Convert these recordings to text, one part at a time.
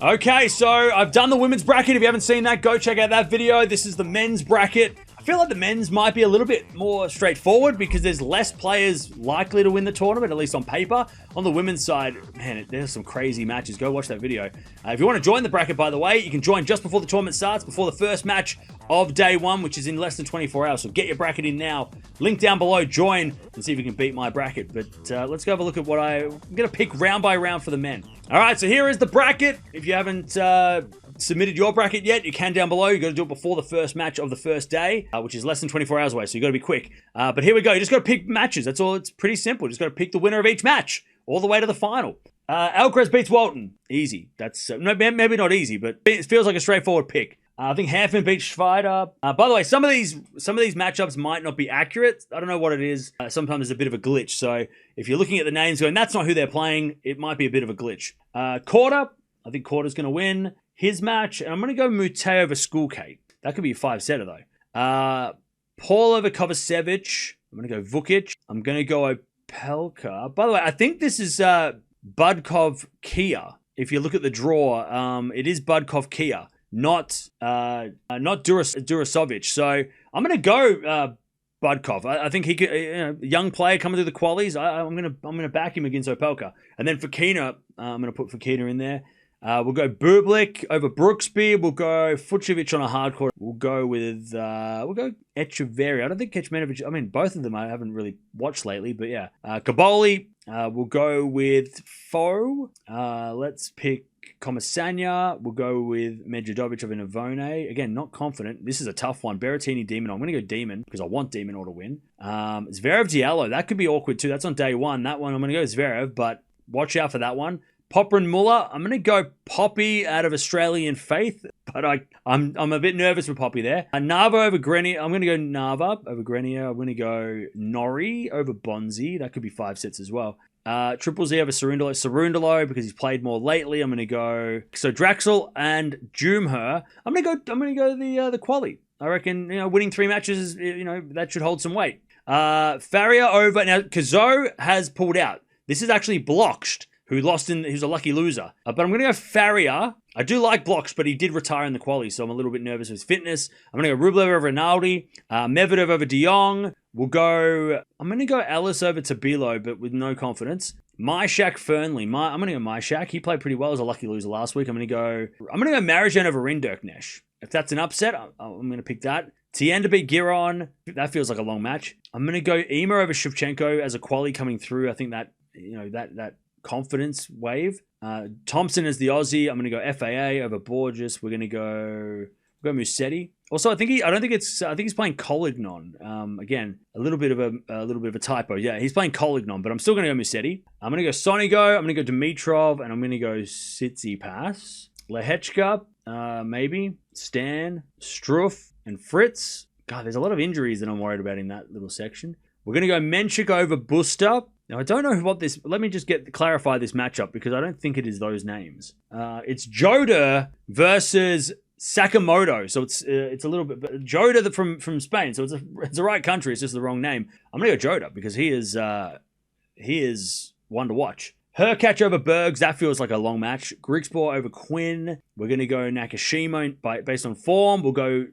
Okay, so I've done the women's bracket. If you haven't seen that, go check out that video. This is the men's bracket. I feel like the men's might be a little bit more straightforward because there's less players likely to win the tournament, at least on paper. On the women's side, man, there's some crazy matches. Go watch that video. If you want to join the bracket, by the way, you can join just before the tournament starts, before the first match of day one, which is in less than 24 hours. So get your bracket in now. Link down below, join, and see if you can beat my bracket. But let's go have a look at what I'm going to pick round by round for the men. All right, so here is the bracket. If you haven't submitted your bracket yet, you can down below. You got to do it before the first match of the first day, which is less than 24 hours away, so you got to be quick. But here we go. You just got to pick matches. That's all. It's pretty simple. You just got to pick the winner of each match all the way to the final. Alcaraz beats Walton. Easy. That's maybe not easy, but it feels like a straightforward pick. I think Hanfman beats Schweider. By the way, some of these matchups might not be accurate. I don't know what it is. Sometimes there's a bit of a glitch. So if you're looking at the names going, that's not who they're playing, it might be a bit of a glitch. Quarter. I think Quarter's going to win his match. And I'm going to go Mute over Skulkate. That could be a 5-setter, though. Paul over Kovacevic. I'm going to go Vukic. I'm going to go Opelka. By the way, I think this is Budkov Kia. If you look at the draw, it is Budkov Kia. Not Durasovic. So I'm going to go Budkov. I think he could, young player coming through the qualies. I'm gonna back him against Opelka. And then Fokina, I'm gonna put Fokina in there. We'll go Bublik over Brooksby. We'll go Fucsovic on a hardcourt. We'll go Echeverry. I don't think Kecmanovic. I mean, both of them I haven't really watched lately, but yeah. Kaboli. We'll go with Foe. Let's pick Comasagna. We'll go with Medvedev over Navone. Again, not confident. This is a tough one. Berrettini, Demon. I'm going to go Demon because I want Demon to win. Zverev, Diallo. That could be awkward too. That's on day one. That one, I'm going to go Zverev, but watch out for that one. Popper and Muller. I'm going to go Poppy out of Australian Faith, but I'm a bit nervous with Poppy there. Nava over Grenier. I'm going to go Nava over Grenier. I'm going to go Norrie over Bonzi. That could be 5 sets as well. Triple Z over Cerundolo because he's played more lately. I'm going to go Draxel and Jumher. I'm going to go the quali. I reckon winning 3 matches that should hold some weight. Faria over now. Kazo has pulled out. This is actually Blocked, who's a lucky loser. But I'm going to go Faria. I do like Blocks, but he did retire in the quali, so I'm a little bit nervous with his fitness. I'm going to go Rublev over Rinaldi, Medvedev over De Jong. I'm going to go Ellis over Tabilo, but with no confidence. Myshak Fernley. I'm going to go Myshak. He played pretty well as a lucky loser last week. I'm going to go Marijan over Rinderknecht. If that's an upset, I'm going to pick that. Tien to beat Giron. That feels like a long match. I'm going to go Ema over Shevchenko as a quali coming through. I think that, that confidence wave. Thompson is the Aussie. I'm going to go FAA over Borges. We're going to go Musetti. Also, I think he's playing Colignon. Again, a little bit of a typo. Yeah, he's playing Colignon, but I'm still going to go Musetti. I'm going to go Sonigo. I'm going to go Dimitrov, and I'm going to go Tsitsipas. Lehechka, maybe. Stan, Struff, and Fritz. God, there's a lot of injuries that I'm worried about in that little section. We're going to go Menchik over Buster. Now, I don't know what this... Let me just clarify this matchup because I don't think it is those names. It's Joda versus Sakamoto. So it's a little bit... But Joda from Spain. So it's the right country. It's just the wrong name. I'm going to go Joda because he is one to watch. Hurkacz over Bergs. That feels like a long match. Grigspor over Quinn. We're going to go Nakashima based on form. I'll go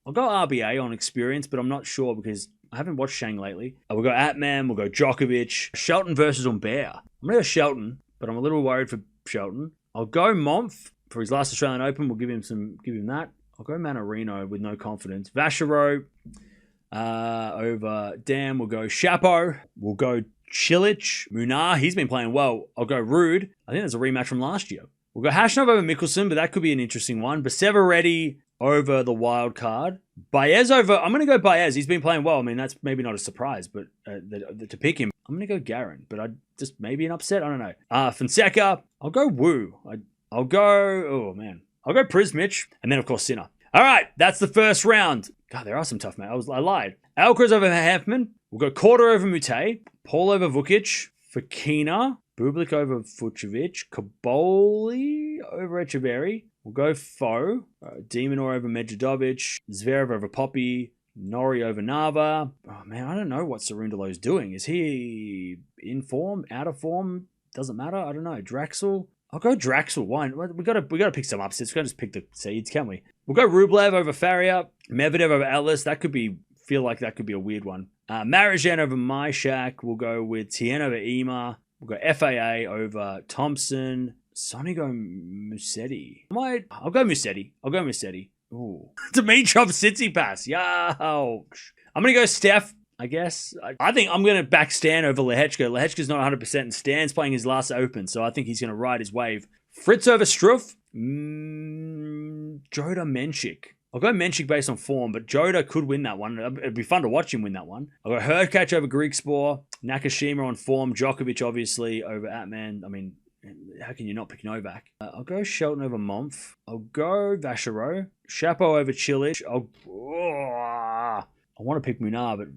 RBA on experience, but I'm not sure because... I haven't watched Shang lately. We'll go Atman. We'll go Djokovic. Shelton versus Humbert. I'm going to go Shelton, but I'm a little worried for Shelton. I'll go Monf for his last Australian Open. We'll give him that. I'll go Manarino with no confidence. Vasharo over Dam. We'll go Shapo. We'll go Cilic. Munar. He's been playing well. I'll go Rude. I think that's a rematch from last year. We'll go Hashnov over Mickelson, but that could be an interesting one. Basevaretti over the wild card. Baez over... I'm going to go Baez. He's been playing well. I mean, that's maybe not a surprise, but to pick him, I'm going to go Garin, but just maybe an upset. I don't know. Fonseca. I'll go Wu. I'll go... Oh, man. I'll go Prismic, and then, of course, Sinner. All right, that's the first round. God, there are some tough, man. I lied. Alcaraz over Hanfman. We'll go Quarter over Mute. Paul over Vukic. Fokina. Bublik over Fucsovic. Kaboli over Echeverry. We'll go Foe. Demonor over Medvedev. Zverev over Poppy. Norrie over Nava. Oh, man, I don't know what Cerundolo's doing. Is he in form? Out of form? Doesn't matter. I don't know. Draxel. I'll go Draxel. Why? We gotta pick some upsets. We gotta just pick the seeds, can't we? We'll go Rublev over Faria, Medvedev over Ellis. That could be a weird one. Marijan over Myshak. We'll go with Tien over Ema. We'll go FAA over Thompson. Sonigo Musetti. I'll go Musetti. Ooh. Dimitrov Tsitsipas. Yo. I'm going to go Steph, I guess. I think I'm going to back Stan over Lehechka. Lehechka's not 100%, and Stan's playing his last Open, so I think he's going to ride his wave. Fritz over Struff. Jota Menchik. I'll go Menchik based on form, but Jota could win that one. It'd be fun to watch him win that one. I'll go Hurkacz over Griekspoor. Nakashima on form. Djokovic, obviously, over Atman. I mean, how can you not pick Novak? I'll go Shelton over Monf. I'll go Vachereau. Chapo over Cilic. I want to pick Munar, but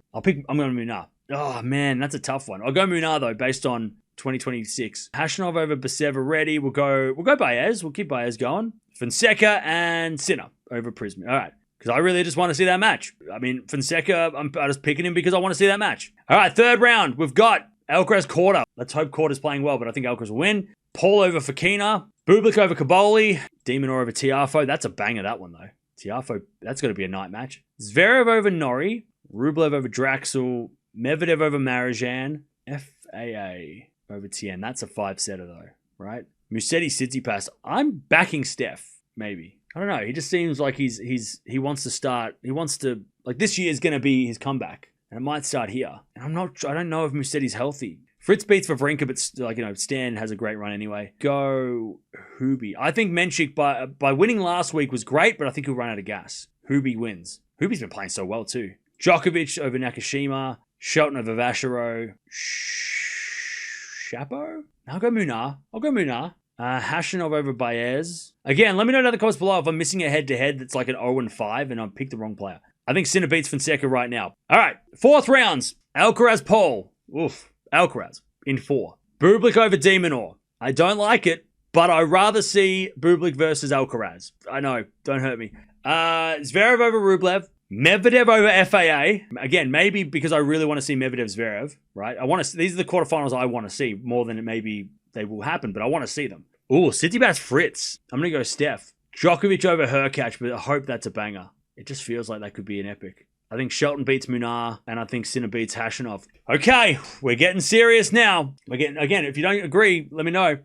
I'm going to Munar. Oh, man, that's a tough one. I'll go Munar, though, based on 2026. Hashanov over Basev already. We'll go Baez. We'll keep Baez going. Fonseca and Sinner over Prisma. All right. Because I really just want to see that match. I mean, Fonseca, I'm just picking him because I want to see that match. All right, third round. We've got Alcaraz Korda. Let's hope Korda's playing well, but I think Alcaraz will win. Paul over Fokina. Bublik over Kaboli. Demonor over Tiafo. That's a banger, that one, though. Tiafo, that's going to be a night match. Zverev over Norrie. Rublev over Draxel. Medvedev over Marijan. FAA over Tien. That's a 5-setter, though, right? Musetti Tsitsipas. I'm backing Steph, maybe. I don't know. He just seems like he wants to start. He wants to, like, this year is going to be his comeback. And it might start here. And I don't know if Musetti's healthy. Fritz beats Wawrinka, but Stan has a great run anyway. Go Hubie. I think Menchik by winning last week was great, but I think he'll run out of gas. Hubie wins. Hubie's been playing so well too. Djokovic over Nakashima. Shelton over Vachereau. Chapo? I'll go Munar. Hashanov over Baez. Again, let me know in the comments below if I'm missing a head-to-head that's like an 0-5 and I've picked the wrong player. I think Sinner beats Fonseca right now. All right, fourth rounds. Alcaraz Paul. Oof. Alcaraz in 4. Bublik over Demonor. I don't like it, but I'd rather see Bublik versus Alcaraz. I know, don't hurt me. Zverev over Rublev. Medvedev over FAA. Again, maybe because I really want to see Medvedev Zverev, right? These are the quarterfinals I want to see more than it maybe they will happen, but I want to see them. Ooh, Tsitsipas Fritz. I'm going to go Steph. Djokovic over Hurkacz, but I hope that's a banger. It just feels like that could be an epic. I think Shelton beats Munar, and I think Sinner beats Hashanov. Okay, we're getting serious now. Again, if you don't agree, let me know.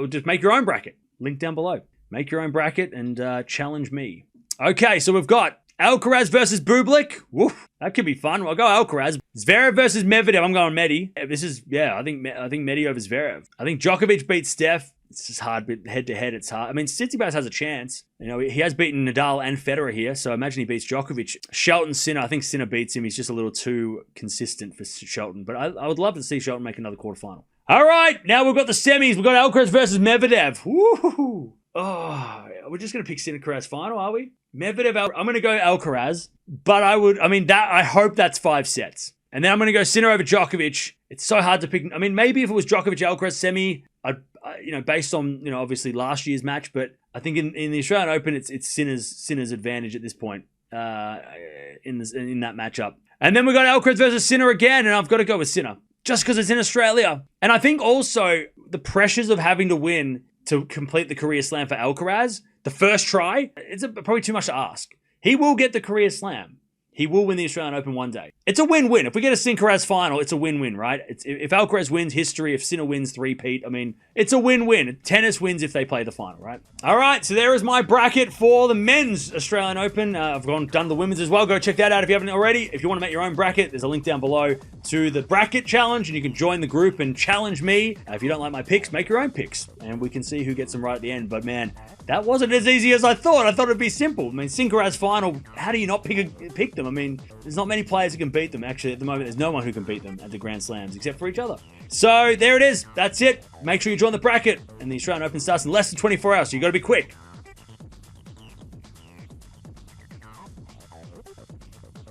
Just make your own bracket. Link down below. Make your own bracket and challenge me. Okay, so we've got Alcaraz versus Bublik. Woof, that could be fun. I'll go Alcaraz. Zverev versus Medvedev. I'm going Medi. I think Medi over Zverev. I think Djokovic beats Steph. It's just hard, but head-to-head, it's hard. I mean, Tsitsipas has a chance. You know, he has beaten Nadal and Federer here, so I imagine he beats Djokovic. Shelton, Sinner, I think Sinner beats him. He's just a little too consistent for Shelton, but I would love to see Shelton make another quarterfinal. All right, now we've got the semis. We've got Alcaraz versus Medvedev. Woo! Oh, we're just going to pick Sinner-Alcaraz final, are we? Medvedev, I'm going to go Alcaraz, but I hope that's 5 sets. And then I'm going to go Sinner over Djokovic. It's so hard to pick. I mean, maybe if it was Djokovic-Alcaraz semi, based on, obviously last year's match, but I think in the Australian Open, it's Sinner's advantage at this point in that matchup. And then we got Alcaraz versus Sinner again, and I've got to go with Sinner just because it's in Australia. And I think also the pressures of having to win to complete the career slam for Alcaraz, the first try, it's probably too much to ask. He will get the career slam. He will win the Australian Open one day. It's a win-win. If we get a Sinner-Alcaraz final, it's a win-win, right? If Alcaraz wins, history. If Sinner wins, three-peat. I mean, it's a win-win. Tennis wins if they play the final, right? All right, so there is my bracket for the men's Australian Open. I've done the women's as well. Go check that out if you haven't already. If you want to make your own bracket, there's a link down below to the bracket challenge, and you can join the group and challenge me. If you don't like my picks, make your own picks, and we can see who gets them right at the end. But man, that wasn't as easy as I thought. I thought it'd be simple. I mean, Sinner-Alcaraz final, how do you not pick them? I mean, there's not many players who can beat them. Actually, at the moment, there's no one who can beat them at the Grand Slams except for each other. So there it is. That's it. Make sure you join the bracket, and the Australian Open starts in less than 24 hours, so you got to be quick.